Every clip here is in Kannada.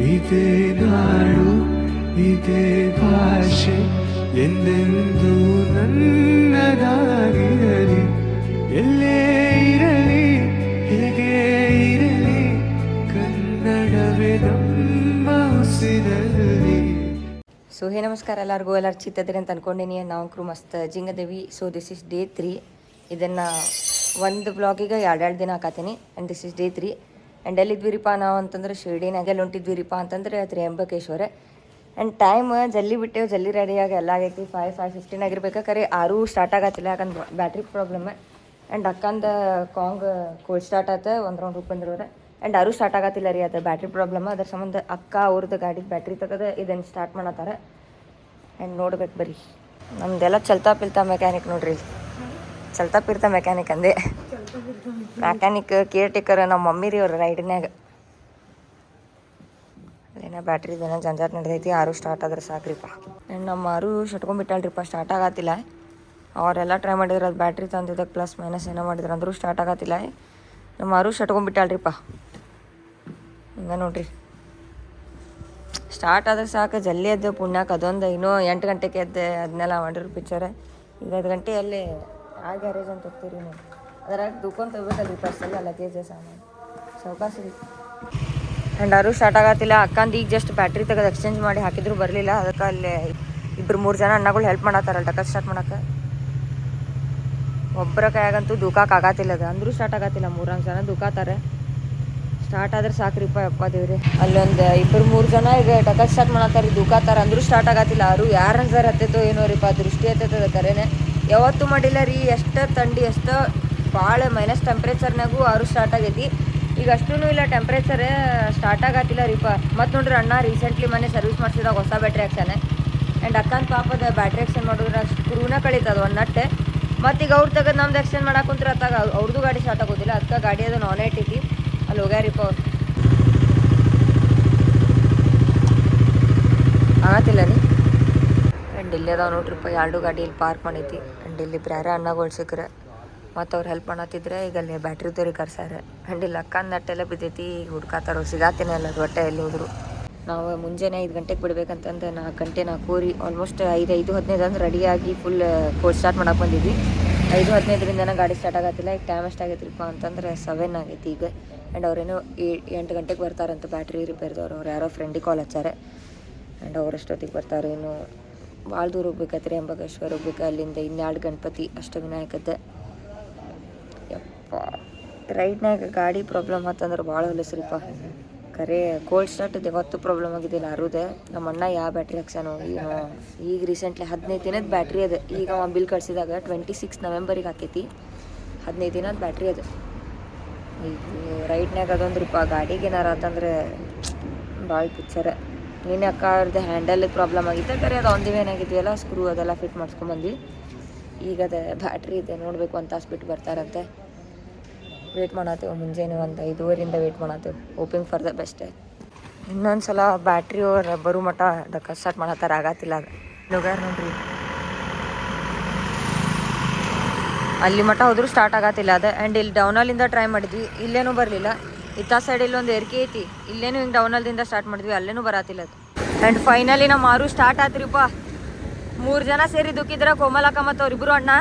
ಇದೇ ನಾಡು ಇದೇ ಭಾಷೆ ಎಂದೆಂದೂ ನನ್ನದಾಗಿರಲಿ. ಎಲ್ಲೇ ಇರಲಿ ಹೇಗೆ ಇರಲಿ ಕನ್ನಡವೇ ನಮ್ಮ ಉಸಿರಲ್ಲಿ. ಸೊ ಹೇ ನಮಸ್ಕಾರ ಎಲ್ಲರಿಗೂ. ಎಲ್ಲರೂ ಚಿತ್ತದ್ರಿ ಅಂತ ಅನ್ಕೊಂಡಿನಿ. ನಾವು ಕ್ರೂ ಮಸ್ತ್ ಜಿಂಗದೇವಿ. So this is day 3. ಇದನ್ನು ಒಂದು ಬ್ಲಾಗಿಗೆ 2 ದಿನ ಹಾಕತ್ತೀನಿ. And this is day 3. And ಎಲ್ಲಿದ್ವಿರಿಪ್ಪ ನಾವು ಅಂತಂದ್ರೆ ಶಿರ್ಡಿನಾಗೆಲ್ಲ ಹೊಂಟಿದ್ವಿರಿಪ್ಪ ಅಂತಂದ್ರೆ ತ್ರ್ಯಂಬಕೇಶ್ವರ. ಆ್ಯಂಡ್ ಟೈಮ್ ಜಲ್ದಿ ಬಿಟ್ಟೇವು, ಜಲ್ದಿ ರೆಡಿಯಾಗಿ ಎಲ್ಲ ಆಗೈತಿ. 5:15 ಆಗಿರ್ಬೇಕು. ಕರೆ 6 ಸ್ಟಾರ್ಟ್ ಆಗತ್ತಿಲ್ಲ, ಯಾಕಂದ್ರೆ ಬ್ಯಾಟ್ರಿ ಪ್ರಾಬ್ಲಮ್. ಆ್ಯಂಡ್ ಅಕ್ಕಂದು ಕಾಂಗ್ ಕೋಲ್ಡ್ ಸ್ಟಾರ್ಟ್ ಆಯ್ತು, ಒಂದು ರೌಂಡ್ ಹೋಗಿ ಬಂದಿರೋರೆ. ಆ್ಯಂಡ್ 6 ಸ್ಟಾರ್ಟ್ ಆಗತ್ತಿಲ್ಲ ರೀ, ಅದು ಬ್ಯಾಟ್ರಿ ಪ್ರಾಬ್ಲಮ್. ಅದ್ರ ಸಂಬಂಧ ಅಕ್ಕ ಅವ್ರದ್ದು ಗಾಡಿಗೆ ಬ್ಯಾಟ್ರಿ ತೆಗೆದು ಇದನ್ನು ಸ್ಟಾರ್ಟ್ ಮಾಡತ್ತಾರೆ. ಆ್ಯಂಡ್ ನೋಡ್ಬೇಕು ಬರ್ರಿ, ನಮ್ದೆಲ್ಲ ಚಲ್ತಾ ಪಿಲ್ತಾ ಮೆಕ್ಯಾನಿಕ್ ನೋಡ್ರಿ. ಚಲ್ತಾ ಪಿರ್ತಾ ಮೆಕ್ಯಾನಿಕ್ ಅಂದೆ, ಮೆಕ್ಯಾನಿಕ್ ಕೇರ್ ಟೇಕರ್ ನಮ್ಮ ಮಮ್ಮಿ ರೀ ಅವ್ರ ರೈಡ್ನ್ಯಾಗ. ಅಲ್ಲೇನೋ ಬ್ಯಾಟ್ರಿದೇನೋ ಜಂಜಾಟ್ ನಡೆದೈತಿ. 6 ಸ್ಟಾರ್ಟ್ ಆದ್ರೆ ಸಾಕ್ರಿಪ್ಪ. ಆ್ಯಂಡ್ ನಮ್ಮ 6 ಶಟ್ಕೊಂಡ್ಬಿಟ್ಟಾಳ್ರಿಪ್ಪ, ಸ್ಟಾರ್ಟ್ ಆಗತ್ತಿಲ್ಲ. ಅವರೆಲ್ಲ ಟ್ರೈ ಮಾಡಿದ್ರು, ಅದು ಬ್ಯಾಟ್ರಿ ತಂದಿದ್ದಕ್ಕೆ ಪ್ಲಸ್ ಮೈನಸ್ ಏನೋ ಮಾಡಿದ್ರು, ಅಂದರೂ ಸ್ಟಾರ್ಟ್ ಆಗತ್ತಿಲ್ಲ. ನಮ್ಮ 6 ಶಟ್ಕೊಂಡ್ಬಿಟ್ಟಾಳ್ರಿಪ್ಪ. ಹಿಂಗೆ ನೋಡ್ರಿ, ಸ್ಟಾರ್ಟ್ ಆದ್ರೆ ಸಾಕು, ಜಲ್ದಿ ಎದ್ದು ಪುಣ್ಯಕ್ಕೆ. ಅದೊಂದು ಇನ್ನೂ 8 ಗಂಟೆಗೆ ಎದ್ದು ಅದನ್ನೆಲ್ಲ ಮಾಡಿದ್ರು ಪಿಕ್ಚರ್. ಈಗ 5 ಗಂಟೆ ಅಲ್ಲಿ ಆ ಗ್ಯಾರೇಜ್ ಅಂತ ಹೋಗ್ತೀರಿ ನೀವು, ಅದ್ರಾಗ ದುಕ್ಕೊಂತ ಹೋಗ್ಬೇಕಲ್ರಿ ಪರ್ಸೆಲ್ಲ ಲಗೇಜ್ ಸಾಮಾನು ಸಾವಕಾಶ ರೀ. And 6 start ಆಗತ್ತಿಲ್ಲ. ಅಕ್ಕಂದು ಈಗ ಜಸ್ಟ್ ಬ್ಯಾಟ್ರಿ ತೆಗೆದು ಎಕ್ಸ್ಚೇಂಜ್ ಮಾಡಿ ಹಾಕಿದ್ರು ಬರಲಿಲ್ಲ. ಅದಕ್ಕೆ ಅಲ್ಲಿ 2-3 ಜನ ಅಣ್ಣಗಳು ಹೆಲ್ಪ್ ಮಾಡತ್ತಾರಲ್ಲ ಟಕರ್ ಸ್ಟಾರ್ಟ್ ಮಾಡೋಕೆ. ಒಬ್ಬರ ಕೈಯಾಗಂತೂ ದುಕಾಕ್ ಆಗತ್ತಿಲ್ಲ, ಅದು ಅಂದರೂ ಸ್ಟಾರ್ಟ್ ಆಗತ್ತಿಲ್ಲ. 3-4 ಜನ ದುಕಾತಾರೆ. ಸ್ಟಾರ್ಟ್ ಆದ್ರೆ ಸಾಕ್ರಿಪ್ಪ ಯಪ್ಪ ದೇವ್ರಿ. ಅಲ್ಲೊಂದು 2-3 ಜನ ಈಗ ಟಕರ್ ಸ್ಟಾರ್ಟ್ ಮಾಡತ್ತಾರೆ, ದುಕಾತಾರೆ, ಅಂದರೂ ಸ್ಟಾರ್ಟ್ ಆಗತ್ತಿಲ್ಲ. ಯಾರು ಸರ್ ಹತ್ತೈತೋ ಏನೋ ರೀಪ್ಪ, ದೃಷ್ಟಿ ಹತ್ತೈತದ ಕರೆನೆ. ಯಾವತ್ತೂ ಮಾಡಿಲ್ಲ ರೀ, ಎಷ್ಟು ಥಂಡಿ, ಎಷ್ಟು ಭಾಳ ಮೈನಸ್ ಟೆಂಪ್ರೇಚರ್ನಾಗೂ 6 ಸ್ಟಾರ್ಟ್ ಆಗೈತಿ. ಈಗ ಅಷ್ಟೂ ಇಲ್ಲ ಟೆಂಪ್ರೇಚರ್, ಸ್ಟಾರ್ಟ್ ಆಗತ್ತಿಲ್ಲ ರೀಪ. ಮತ್ತು ನೋಡ್ರಿ ಅಣ್ಣ ರೀಸೆಂಟ್ಲಿ ಮನೆ ಸರ್ವಿಸ್ ಮಾಡಿಸಿದಾಗ ಹೊಸ ಬ್ಯಾಟ್ರಿ ಆಕ್ಷನ್. ಆ್ಯಂಡ್ ಅಕ್ಕನ ಪಾಪದ ಬ್ಯಾಟ್ರಿ ಎಕ್ಸ್ಚೇಂಜ್ ಮಾಡಿದ್ರೆ ಸ್ಕ್ರೂನ ಕಳೀತದ ಒಂದು ನಟ್ಟೆ. ಮತ್ತು ಈಗ ಅವ್ರು ತೆಗೆದು ನಮ್ದು ಎಕ್ಸ್ಚೇಂಜ್ ಮಾಡಕ್ಕೆ ಕುಂತ್ರೆ ಅತ್ತಾಗ ಅವ್ರದ್ದು ಗಾಡಿ ಸ್ಟಾರ್ಟ್ ಆಗೋದಿಲ್ಲ. ಅದಕ್ಕೆ ಗಾಡಿ ಅದು ನಾನೇ ಇಟ್ಟೈತಿ, ಅಲ್ಲಿ ಹೋಗ್ಯಾರಿಪ್ಪ ಅವ್ರು. ಆಗತ್ತಿಲ್ಲ ರೀ. ಆ್ಯಂಡ್ ಇಲ್ಲಿ ಅದಾವ ನೋಡ್ರಿಪ್ಪ 2 ಗಾಡಿ ಇಲ್ಲಿ ಪಾರ್ಕ್ ಮಾಡೈತಿ. ಆ್ಯಂಡ್ ಇಲ್ಲಿ ಬೇರೆ ಅಣ್ಣಗಳು ಸಿಕ್ಕರೆ ಮತ್ತು ಅವ್ರು ಹೆಲ್ಪ್ ಮಾಡತ್ತಿದ್ರೆ ಈಗ ಅಲ್ಲಿ ಬ್ಯಾಟ್ರಿ ತೋರಿ ಕರ್ಸಾರ. ಆ್ಯಂಡ್ ಇಲ್ಲಿ ಅಕ್ಕನ ನಟ್ಟೆಲ್ಲ ಬಿದ್ದೈತಿ, ಈಗ ಹುಡ್ಕಾತಾರ, ಸಿಗಾತಿನೇ ಅಲ್ಲ ಅದು ಹೊಟ್ಟೆ ಎಲ್ಲಿ ಹೋದ್ರು. ನಾವು ಮುಂಜಾನೆ 5 ಗಂಟೆಗೆ ಬಿಡ್ಬೇಕಂತಂದು 4 ಗಂಟೆ 4 ಆಲ್ಮೋಸ್ಟ್ 5:15 ಅಂದ್ರೆ ರೆಡಿಯಾಗಿ ಫುಲ್ ಕೋರ್ಸ್ ಸ್ಟಾರ್ಟ್ ಮಾಡಕ್ಕೆ ಬಂದಿದ್ವಿ. 5:15 ಗಾಡಿ ಸ್ಟಾರ್ಟ್ ಆಗತ್ತಿಲ್ಲ. ಈಗ ಟೈಮ್ ಎಷ್ಟಾಗೈತ್ರಿಪ್ಪ ಅಂತಂದ್ರೆ 7 ಆಗೈತಿ ಈಗ. ಆ್ಯಂಡ್ ಅವ್ರೇನೋ 8 ಗಂಟೆಗೆ ಬರ್ತಾರಂತ ಬ್ಯಾಟ್ರಿ ರಿಪೇರ್ದವ್ರು. ಅವ್ರು ಯಾರೋ ಫ್ರೆಂಡಿಗೆ ಕಾಲ್ ಹಚ್ಚಾರೆ. ಆ್ಯಂಡ್ ಅವ್ರು ಎಷ್ಟೊತ್ತಿಗೆ ಬರ್ತಾರೆ, ಇನ್ನು ಭಾಳ ದೂರ ಹೋಗ್ಬೇಕತ್ರಿ. ತ್ರ್ಯಂಬಕೇಶ್ವರ ಹೋಗ್ಬೇಕು, ಅಲ್ಲಿಂದ 2 ಗಣಪತಿ ಅಷ್ಟವಿನಾಯಕದ್ದೆ. ಯಪ್ಪ ರೈಡ್ನಾಗ ಗಾಡಿ ಪ್ರಾಬ್ಲಮ್ ಆತಂದ್ರೆ ಭಾಳ ಹೊಲಸ್ರಿಪ್ಪ. ಖರೆ ಕೋಲ್ಡ್ ಸ್ಟಾರ್ಟ್ ಯಾವತ್ತೂ ಪ್ರಾಬ್ಲಮ್ ಆಗಿದ್ದಿಲ್ಲ 6ದೆ. ನಮ್ಮ ಅಣ್ಣ ಯಾವ ಬ್ಯಾಟ್ರಿ ಹಾಕ್ಸಾನೋ ಏನೋ. ಈಗ ರೀಸೆಂಟ್ಲಿ 15 ದಿನದ ಬ್ಯಾಟ್ರಿ ಅದು. ಈಗ ಬಿಲ್ ಕಳಿಸಿದಾಗ 26 ನವೆಂಬರಿಗೆ ಹಾಕೈತಿ. 15 ದಿನದ ಬ್ಯಾಟ್ರಿ ಅದು. ಈಗ ರೈಡ್ನಾಗ ಅದೊಂದ್ರಿಪ್ಪ, ಗಾಡಿಗೆ ಏನಾರ ಆತಂದ್ರೆ ಭಾಳ ಪಿಕ್ಚರ. ನೀನು ಅಕ್ಕ ಅವ್ರದ್ದು ಹ್ಯಾಂಡಲ್ ಪ್ರಾಬ್ಲಮ್ ಆಗಿತ್ತು, ಕರೆ ಅದು ಆನ್ ಏನಾಗಿದ್ವಿಲ್ಲ, ಸ್ಕ್ರೂ ಅದೆಲ್ಲ ಫಿಟ್ ಮಾಡ್ಸ್ಕೊಂಬಂದ್ವಿ. ಈಗ ಅದು ಬ್ಯಾಟ್ರಿ ಇದೆ, ನೋಡಬೇಕು, 1 ತಾಸು ಬಿಟ್ಟು ಬರ್ತಾರಂತೆ. ವೇಟ್ ಮಾಡತ್ತೇವೆ, ಮುಂಜಾನೆ ಒಂದು 5:15 ವೇಟ್ ಮಾಡತ್ತೇವೆ, ಹೋಪಿಂಗ್ ಫಾರ್ ದ ಬೆಸ್ಟ್. ಇನ್ನೊಂದು ಸಲ ಬ್ಯಾಟ್ರಿ ಅವ್ರು ಬರೋ ಮಟ್ಟ ಅದಕ್ಕೆ ಸ್ಟಾರ್ಟ್ ಮಾಡತ್ತಾರ, ಆಗತ್ತಿಲ್ಲ ಅದು. ಲೋಗಾರ ನೋಡ್ರಿ, ಅಲ್ಲಿ ಮಟ್ಟ ಹೋದ್ರೂ ಸ್ಟಾರ್ಟ್ ಆಗತ್ತಿಲ್ಲ ಅದು. ಆ್ಯಂಡ್ ಇಲ್ಲಿ ಡೌನಲ್ಲಿಂದ ಟ್ರೈ ಮಾಡಿದ್ವಿ, ಇಲ್ಲೇನೂ ಬರಲಿಲ್ಲ. ಇತ್ತ ಸೈಡ್ ಇಲ್ಲೊಂದು ಏರಿಕೆ ಐತಿ, ಇಲ್ಲೇನು ಹಿಂಗೆ ಡೌನಲ್ದಿಂದ ಸ್ಟಾರ್ಟ್ ಮಾಡಿದ್ವಿ, ಅಲ್ಲೇನೂ ಬರತ್ತಿಲ್ಲ ಅದು. ಆ್ಯಂಡ್ ಫೈನಲಿ ನಮ್ಮ 6 ಸ್ಟಾರ್ಟ್ ಆತ್ರಿಪ್ಪ. 3 ಜನ ಸೇರಿ ದುಕ್ಕಿದ್ರೆ, ಕೋಮಲಕ್ಕ ಮತ್ತು ಅವ್ರಿಬ್ರು ಅಣ್ಣ.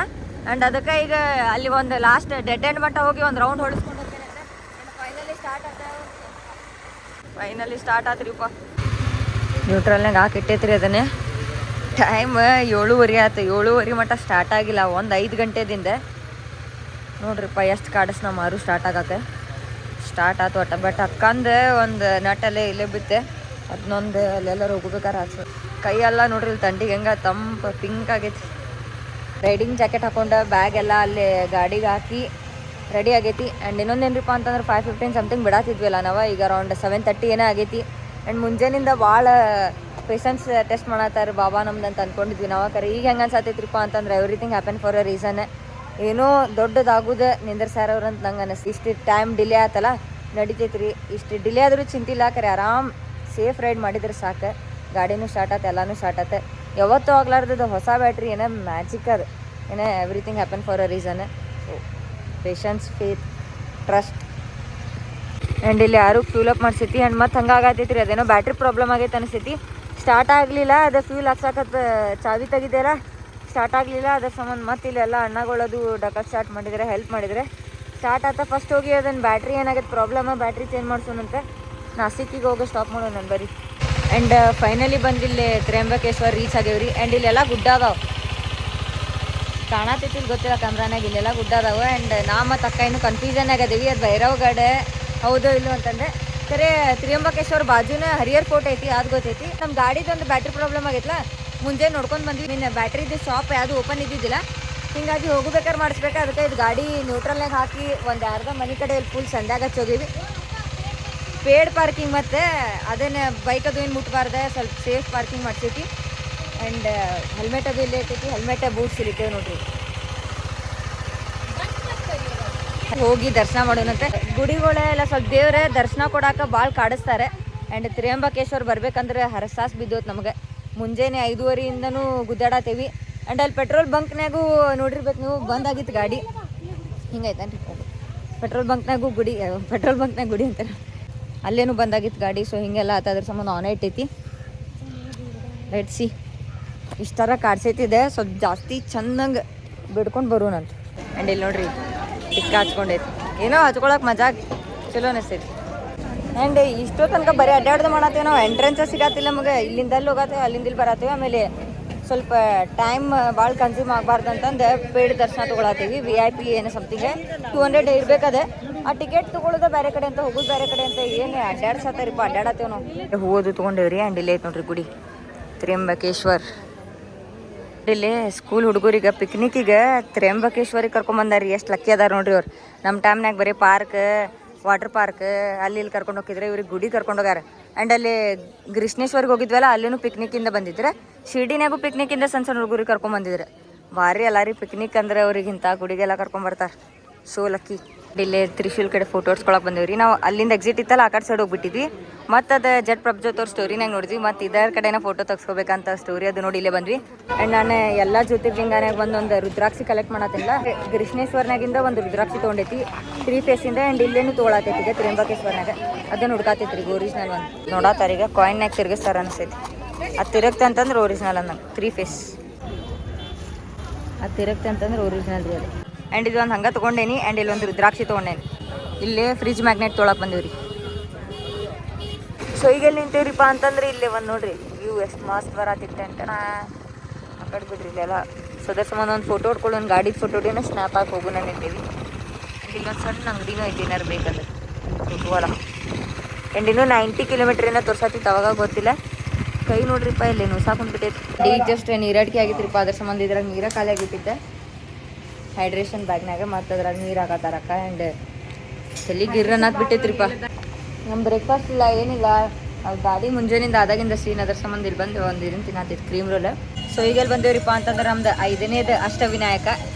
ಆ್ಯಂಡ್ ಅದಕ್ಕೆ ಈಗ ಅಲ್ಲಿ ಒಂದು ಲಾಸ್ಟ್ ಡೆಡ್ ಎಂಡ್ ಮಟ್ಟ ಹೋಗಿ ಒಂದು ರೌಂಡ್ ಹೊಡಿಸ್ಕೊಂಡು ಹೋಗ್ತೇನೆ. Finally start ಆತ್ರಿಪ್ಪ. ನ್ಯೂಟ್ರಲ್ನಾಗ ಹಾಕಿಟ್ಟೈತ್ರಿ ಅದನ್ನೇ. ಟೈಮ್ 7:30 ಆಯ್ತು, 7:30 ಮಟ್ಟ ಸ್ಟಾರ್ಟ್ ಆಗಿಲ್ಲ. ಒಂದು 5 ಗಂಟೆದಿಂದ ನೋಡ್ರಿಪ್ಪ ಎಷ್ಟು ಕಾಡಿಸ್ ನಮ್ಮ 6 ಸ್ಟಾರ್ಟ್ ಆಗಕ್ಕೆ. ಸ್ಟಾರ್ಟ್ ಆಯ್ತು ಒಟ್ಟ. ಬಟ್ ಅಕ್ಕಂದು ಒಂದು ನಟ್ಟಲ್ಲೇ ಇಲ್ಲೇ ಬಿತ್ತೆ, ಅದನ್ನೊಂದು ಅಲ್ಲೆಲ್ಲರೂ ಹೋಗ್ಬೇಕಾರೆ ಹಾಕ್ಸು. ಕೈಯೆಲ್ಲ ನೋಡ್ರಿ ಇಲ್ಲಿ ತಂಡಿಗೆ ಹೆಂಗೆ ತಂಪು ಪಿಂಕ್ ಆಗೈತಿ. ರೈಡಿಂಗ್ ಜಾಕೆಟ್ ಹಾಕೊಂಡು ಬ್ಯಾಗ್ ಎಲ್ಲ ಅಲ್ಲಿ ಗಾಡಿಗೆ ಹಾಕಿ ರೆಡಿ ಆಗೈತಿ. ಆ್ಯಂಡ್ ಇನ್ನೊಂದೇನ್ರಿಪ್ಪ ಅಂತಂದ್ರೆ 5:15 ಸಮಥಿಂಗ್ ಬಿಡಾತಿದ್ವಿಲ್ಲ ನಾವು. ಈಗ ಅರೌಂಡ್ 7:30 ಏನೋ ಆಗೈತಿ. ಆ್ಯಂಡ್ ಮುಂಜಾನಿಂದ ಭಾಳ ಪೇಷನ್ಸ್ ಟೆಸ್ಟ್ ಮಾಡತ್ತಾರೆ ಬಾಬಾ ನಮ್ದು ಅಂತ ಅಂದ್ಕೊಂಡಿದ್ವಿ ನಾವು. ಕರೆ ಈಗ ಹೆಂಗೆ ಅನ್ಸತ್ತೈತ್ರಿಪ್ಪ ಅಂತಂದ್ರೆ everything happen for a reason. ಏನೋ ದೊಡ್ಡದಾಗುದು ನಿಂದರ್ಸ್ಯಾರ ಅವ್ರು ಅಂತ ನಂಗೆ ಅನಿಸ್ತು. ಇಷ್ಟು ಟೈಮ್ ಡಿಲೇ ಆತಲ್ಲ, ನಡಿತೈತ್ರಿ. ಇಷ್ಟು ಡಿಲೇ ಆದರೂ ಚಿಂತಿಲ್ಲ, ಕರೆ ಆರಾಮ್ ಸೇಫ್ ರೈಡ್ ಮಾಡಿದ್ರೆ ಸಾಕು. ಗಾಡಿನೂ ಸ್ಟಾರ್ಟ್ ಆಯ್ತು, ಎಲ್ಲನೂ ಸ್ಟಾರ್ಟ್ ಆಯ್ತು. ಯಾವತ್ತೂ ಆಗ್ಲಾರ್ದು ಹೊಸ ಬ್ಯಾಟ್ರಿ ಏನೋ ಮ್ಯಾಜಿಕ್ ಅದು. ಏನೋ everything happen for a reason. So patience, faith, trust. And ಇಲ್ಲಿ ಯಾರು ಫ್ಯೂಲ್ ಅಪ್ ಮಾಡಿಸೈತಿ ಆ್ಯಂಡ್ ಮತ್ತೆ ಹಂಗಾಗತೈತಿ ರೀ ಅದೇನೋ ಬ್ಯಾಟ್ರಿ ಪ್ರಾಬ್ಲಮ್ ಆಗೈತೆ ಅನಿಸ್ತೈತಿ. ಸ್ಟಾರ್ಟ್ ಆಗಲಿಲ್ಲ, ಅದು ಫ್ಯೂಲ್ ಹಾಕ್ಸಾಕತ್ತ ಚಾವಿ ತೆಗಿದ್ಯಾರ, ಸ್ಟಾರ್ಟ್ ಆಗಲಿಲ್ಲ. ಅದ್ರ ಸಂಬಂಧ ಮತ್ತೆ ಇಲ್ಲೆಲ್ಲ ಅಣ್ಣಗಳದು ಡಕ ಸ್ಟಾರ್ಟ್ ಮಾಡಿದರೆ ಹೆಲ್ಪ್ ಮಾಡಿದರೆ ಸ್ಟಾರ್ಟ್ ಆತ. ಫಸ್ಟ್ ಹೋಗಿ ಅದನ್ನು ಬ್ಯಾಟ್ರಿ ಏನಾಗೈತೆ ಪ್ರಾಬ್ಲಮ್, ಬ್ಯಾಟ್ರಿ ಚೇಂಜ್ ಮಾಡ್ಸೋಣಂತೆ. ನಾಸಿಕಿಗೆ ಹೋಗಿ ಸ್ಟಾಪ್ ಮಾಡೋಣ ನಾನು ಬರೀ. ಆ್ಯಂಡ್ ಫೈನಲಿ ಬಂದಿಲ್ಲಿ ತ್ರ್ಯಂಬಕೇಶ್ವರ ರೀಚ್ ಆಗೇವ್ರಿ. ಆ್ಯಂಡ್ ಇಲ್ಲೆಲ್ಲ ಗುಡ್ಡ ಅದಾವೆ, ಕಾಣತೈತಿ ಇಲ್ಲಿ ಗೊತ್ತಿಲ್ಲ ಕ್ಯಾಮ್ರಾನಾಗ, ಇಲ್ಲೆಲ್ಲ ಗುಡ್ಡ ಅದಾವೆ. ಆ್ಯಂಡ್ ನಾ ಮತ್ತು ಅಕ್ಕ ಇನ್ನೂ ಕನ್ಫ್ಯೂಷನ್ ಆಗದೇವಿ ಅದು ಭೈರವಗಡೆ ಹೌದೋ ಇಲ್ಲೋ ಅಂತಂದ್ರೆ. ಖರೆ ತ್ರ್ಯಂಬಕೇಶ್ವರ ಬಾಜುನ ಹರಿಯರ್ ಫೋರ್ಟ್ ಐತಿ, ಅದು ಗೊತ್ತೈತಿ. ನಮ್ಮ ಗಾಡಿದೊಂದು ಬ್ಯಾಟ್ರಿ ಪ್ರಾಬ್ಲಮ್ ಆಗೈತಲ್ಲ, ಮುಂಜಾನೆ ನೋಡ್ಕೊಂಡು ಬಂದ್ವಿ. ನಿನ್ನೆ ಬ್ಯಾಟ್ರಿದು ಶಾಪ್ ಯಾವುದು ಓಪನ್ ಇದ್ದಿದ್ದಿಲ್ಲ, ಹಿಂಗಾಗಿ ಹೋಗ್ಬೇಕಾದ್ರೆ ಮಾಡಿಸ್ಬೇಕು. ಅದಕ್ಕೆ ಇದು ಗಾಡಿ ನ್ಯೂಟ್ರಲ್ನಾಗ ಹಾಕಿ ಒಂದು ಅರ್ಧ ಮನೆ ಕಡೆ ಇಲ್ಲಿ ಫುಲ್ ಸಂಧ್ಯಾಗ ಹಚ್ಚೋಗೀವಿ. ಪೇಡ್ ಪಾರ್ಕಿಂಗ್ ಮತ್ತು ಅದೇನು ಬೈಕ್ ಅದು ಏನು ಮುಟ್ಬಾರ್ದೆ, ಸ್ವಲ್ಪ ಸೇಫ್ ಪಾರ್ಕಿಂಗ್ ಮಾಡ್ಸೈತಿ. ಆ್ಯಂಡ್ ಹೆಲ್ಮೆಟ್ ಅದು ಇಲ್ಲೇ ಐತೈತಿ, ಹೆಲ್ಮೆಟ್ ಬೂಟ್ಸ್ ಇಲ್ಲಿಟ್ಟೇವೆ ನೋಡ್ರಿ. ಹೋಗಿ ದರ್ಶನ ಮಾಡೋಣಂತೆ. ಗುಡಿಗಳೆಲ್ಲ ಸ್ವಲ್ಪ ದೇವ್ರೆ ದರ್ಶನ ಕೊಡಾಕ ಭಾಳ ಕಾಡಿಸ್ತಾರೆ. ಆ್ಯಂಡ್ ತ್ರ್ಯಂಬಕೇಶ್ವರ ಬರ್ಬೇಕಂದ್ರೆ ಹರಸಾಸ್ ಬಿದ್ದೋದು ನಮಗೆ. ಮುಂಜಾನೆ 5:30ಇಂದನೂ ಗುದ್ದಾಡತ್ತೇವಿ. ಆ್ಯಂಡ್ ಅಲ್ಲಿ ಪೆಟ್ರೋಲ್ ಬಂಕ್ನಾಗೂ ನೋಡಿರ್ಬೇಕು ನೀವು, ಬಂದಾಗಿತ್ತು ಗಾಡಿ. ಹಿಂಗೈತೇನ್ರಿ ಪೆಟ್ರೋಲ್ ಬಂಕ್ನಾಗೂ ಗುಡಿ ಅಂತಾರೆ, ಅಲ್ಲೇನು ಬಂದಾಗಿತ್ತು ಗಾಡಿ. ಸೊ ಹಿಂಗೆಲ್ಲ ಆತ, ಅದ್ರ ಸಂಬಂಧ ಆನ್ ಇಟ್ಟೈತಿ. ಲೆಟ್ಸ್ ಸಿ, ಇಷ್ಟರ ಕಾಡ್ಸೈತಿದೆ, ಸ್ವಲ್ಪ ಜಾಸ್ತಿ ಚಂದಂಗೆ ಬಿಡ್ಕೊಂಡು ಬರೋಣಂತ. ಆ್ಯಂಡ್ ಇಲ್ಲಿ ನೋಡ್ರಿ ಟಿಕ್ಕ ಹಚ್ಕೊಂಡೈತಿ, ಏನೋ ಹಚ್ಕೊಳಕ್ಕೆ ಮಜಾ ಚಲೋ ಅನಿಸ್ತೈತಿ. ಆ್ಯಂಡ್ ಇಷ್ಟೋ ತನಕ ಬರೀ ಅಡ್ಡಾಡ್ದು ಮಾಡತ್ತೇವೆ ನಾವು. ಎಂಟ್ರೆನ್ಸ್ ಸಿಗತ್ತಿಲ್ಲ ನಮಗೆ, ಇಲ್ಲಿಂದ ಅಲ್ಲಿ ಹೋಗತ್ತೇವೆ, ಅಲ್ಲಿಂದ ಇಲ್ಲಿ ಬರತ್ತೇವೆ. ಆಮೇಲೆ ಸ್ವಲ್ಪ ಟೈಮ್ ಭಾಳ ಕನ್ಸ್ಯೂಮ್ ಆಗಬಾರ್ದು ಅಂತಂದು ಪೇಡ್ ದರ್ಶನ ತೊಗೊಳತ್ತೀವಿ. VIP ಏನು ಸಮಥಿಂಗ್ 200 ಇರಬೇಕದೆ. ಆ ಟಿಕೆಟ್ ತೊಗೊಳೋದು ಬೇರೆ ಕಡೆ ಅಂತ, ಹೋಗೋದು ಬೇರೆ ಕಡೆ ಅಂತ, ಏನು ಅಡ್ಡಾಡ್ಸತ್ತಾರಿಪ್ಪ, ಅಡ್ಡಾಡತ್ತೇವೆ ನಾವು. ಹೂವದು ತೊಗೊಂಡೇವ್ರಿ. ಆ್ಯಂಡ್ ಇಲ್ಲೇ ಐತೆ ನೋಡ್ರಿ ಗುಡಿ ತ್ರ್ಯಂಬಕೇಶ್ವರ್. ಇಲ್ಲಿ ಸ್ಕೂಲ್ ಹುಡುಗರಿಗೆ ಪಿಕ್ನಿಕ್ಕಿಗೆ ತ್ರ್ಯಂಬಕೇಶ್ವರಿಗೆ ಕರ್ಕೊಂಬಂದಾರಿ. ಎಷ್ಟು ಲಕ್ಕಿ ಅದಾರ ನೋಡ್ರಿ ಅವ್ರು. ನಮ್ಮ ಟೈಮ್ನಾಗ ಬರೀ ಪಾರ್ಕ್, ವಾಟರ್ ಪಾರ್ಕ್ ಅಲ್ಲಿ ಇಲ್ಲಿ ಕರ್ಕೊಂಡು ಹೋಗಿದ್ರೆ, ಇವ್ರಿಗೆ ಗುಡಿ ಕರ್ಕೊಂಡು ಹೋಗ್ಯಾರ. ಆ್ಯಂಡ್ ಅಲ್ಲಿ ಕೃಷ್ಣೇಶ್ವರಿಗೆ ಹೋಗಿದ್ವಲ್ಲ, ಅಲ್ಲಿನೂ ಪಿಕ್ನಿಕ್ಕಿಂದ ಬಂದಿದ್ರೆ, ಶಿರ್ಡಿನಾಗೂ ಪಿಕ್ನಿಕ್ಕಿಂದ ಸಣ್ಣ ಸಣ್ಣ ಹುಡುಗರಿಗೆ ಕರ್ಕೊಂಬಂದಿದ್ರೆ. ಭಾರಿ ಅಲ್ಲ ರೀ ಪಿಕ್ನಿಕ್ ಅಂದ್ರೆ, ಅವ್ರಿಗೆ ಇಂಥ ಗುಡಿಗೆಲ್ಲ ಕರ್ಕೊಂಬರ್ತಾರೆ. So lucky. ಇಲ್ಲೇ ತ್ರಿಶೂಲ್ ಕಡೆ ಫೋಟೋ ಹೊಡ್ಸ್ಕೊಳಕ್ಕೆ ಬಂದೇವ್ರಿ ನಾವು. ಅಲ್ಲಿಂದ ಎಕ್ಸಿಟ್ ಇತ್ತಲ್ಲ, ಆ ಕಡೆ ಸೈಡ್ ಹೋಗ್ಬಿಟ್ಟಿದ್ವಿ. ಮತ್ತು ಅದು ಜಟ್ ಪ್ರಭಜೋತ್ ಅವ್ರ ಸ್ಟೋರಿನಾಗ ನೋಡಿದ್ವಿ. ಮತ್ತು ಇದರ ಕಡೆನ ಫೋಟೋ ತೆಗ್ಸ್ಕೋಬೇಕಂತ ಸ್ಟೋರಿ ಅದು ನೋಡಿ ಇಲ್ಲೇ ಬಂದ್ವಿ. ಆ್ಯಂಡ್ ನಾನು ಎಲ್ಲ ಜ್ಯೋತಿರ್ಲಿಂಗನಾಗ ಒಂದು ರುದ್ರಾಕ್ಷಿ ಕಲೆಕ್ಟ್ ಮಾಡತ್ತಿಲ್ಲ. ಕೃಷ್ಣೇಶ್ವರನಾಗಿಂದ ಒಂದು ರುದ್ರಾಕ್ಷಿ ತೊಗೊಂಡೈತಿ 3 ಫೇಸಿಂದ. ಆ್ಯಂಡ್ ಇಲ್ಲೇನು ತೊಗೊಳತೈತಿ ಈಗ ತ್ರ್ಯಂಬಕೇಶ್ವರನಾಗ, ಅದನ್ನು ಹುಡ್ಕಾತೈತಿ ಈಗ ಒರಿಜಿನಲ್ ಒಂದು ನೋಡತ್ತಾರೀಗ. ಕಾಯಿನ್ನಾಗ ತಿರ್ಗಿಸ್ತಾರ ಅನಿಸ್ತೈತಿ. ಅದು ತಿರುಗ್ತೆ ಅಂತಂದ್ರೆ ಒರಿಜಿನಲ್ ಅಂದಂಗೆ 3 ಫೇಸ್. ಅದು ತಿರುಗ್ತೆ ಅಂತಂದ್ರೆ ಒರಿಜಿನಲ್ ರೀ ಅದು. ಆ್ಯಂಡ್ ಇದು ಒಂದು ಹಂಗೆ ತೊಗೊಂಡೇನಿ. ಆ್ಯಂಡ್ ಇಲ್ಲೊಂದು ರುದ್ರಾಕ್ಷಿ ತೊಗೊಂಡೇನಿ. ಇಲ್ಲೇ ಫ್ರಿಜ್ ಮ್ಯಾಗ್ನೆಟ್ ತೊಗೊಳಕ್ಕೆ ಬಂದೀವ್ರಿ. ಸೊ ಈಗ ಎಲ್ಲಿ ನಿಂತೇವ್ರಿಪ್ಪ ಅಂತಂದ್ರೆ ಇಲ್ಲೇ ಒಂದು ನೋಡ್ರಿ ವ್ಯೂ ಎಷ್ಟು ಮಸ್ತ್ ಬರತ್ತಿಟ್ಟೆ ಅಂತ. ಆ ಕಡೆ ಬಿಡ್ರಿ ಇಲ್ಲೆಲ್ಲ. ಸೊ ಅದ್ರ ಸಂಬಂಧ ಒಂದು ಫೋಟೋ ಹೊಡ್ಕೊಳ್ಳೋ, ಒಂದು ಗಾಡಿ ಫೋಟೋ ಹೊಡಿಯೋಣ, ಸ್ನ್ಯಾಪ್ ಹಾಕಿ ಹೋಗೋಣ ನಿಂತೀವಿ. ಇಲ್ಲೊಂದು ಸಣ್ಣ ಅಂಗಡಿನೂ ಐತಿ ಏನಾರು ಬೇಕಂದ್ರೆ ಫೋಟೋವಲ್ಲ. ಆ್ಯಂಡ್ ಇನ್ನೂ 90 ಕಿಲೋಮೀಟ್ರಿಂದ ತೋರ್ಸತ್ತಿತ್ತು, ಅವಾಗ ಗೊತ್ತಿಲ್ಲ. ಕೈ ನೋಡ್ರಿಪ್ಪ ಇಲ್ಲಿ ನುಸಾಕೊಂಡ್ಬಿಟ್ಟೈತಿ. ಈಗ ಜಸ್ಟ್ ನೀರಡಿಕೆ ಆಗಿತ್ರಿಪ್ಪ, ಅದ್ರ ಸಂಬಂಧ ಇದ್ರಾಗ ನೀರ ಖಾಲಿ ಆಗಿಟ್ಟಿದ್ದೆ ಹೈಡ್ರೇಷನ್ ಬ್ಯಾಗ್ನಾಗ. ಮತ್ತು ಅದ್ರಾಗ ನೀರು ಹಾಕತ್ತಾರಕ್ಕ. ಆ್ಯಂಡ್ ತಲೆ ಗಿರ್ರನ್ನತ್ ಬಿಟ್ಟೈತ್ರಿಪ್ಪ. ನಮ್ಮ ಬ್ರೇಕ್ಫಾಸ್ಟ್ ಇಲ್ಲ, ಏನಿಲ್ಲ. ಅದು ಗಾಡಿ ಮುಂಜಾನಿಂದ ಆದಾಗಿಂದ ಸೀನ್, ಅದ್ರ ಸಂಬಂಧ ಇಲ್ಲಿ ಬಂದು ಒಂದು ಇದನ್ನು ತಿನ್ನತ್ತಿತ್ತು, ಕ್ರೀಮ್ ರೋಲ್. ಸೊ ಈಗೆಲ್ಲಿ ಬಂದೇವ್ರಿಪ್ಪ ಅಂತಂದ್ರೆ ನಮ್ದು 5ನೇದು ಅಷ್ಟವಿನಾಯಕ.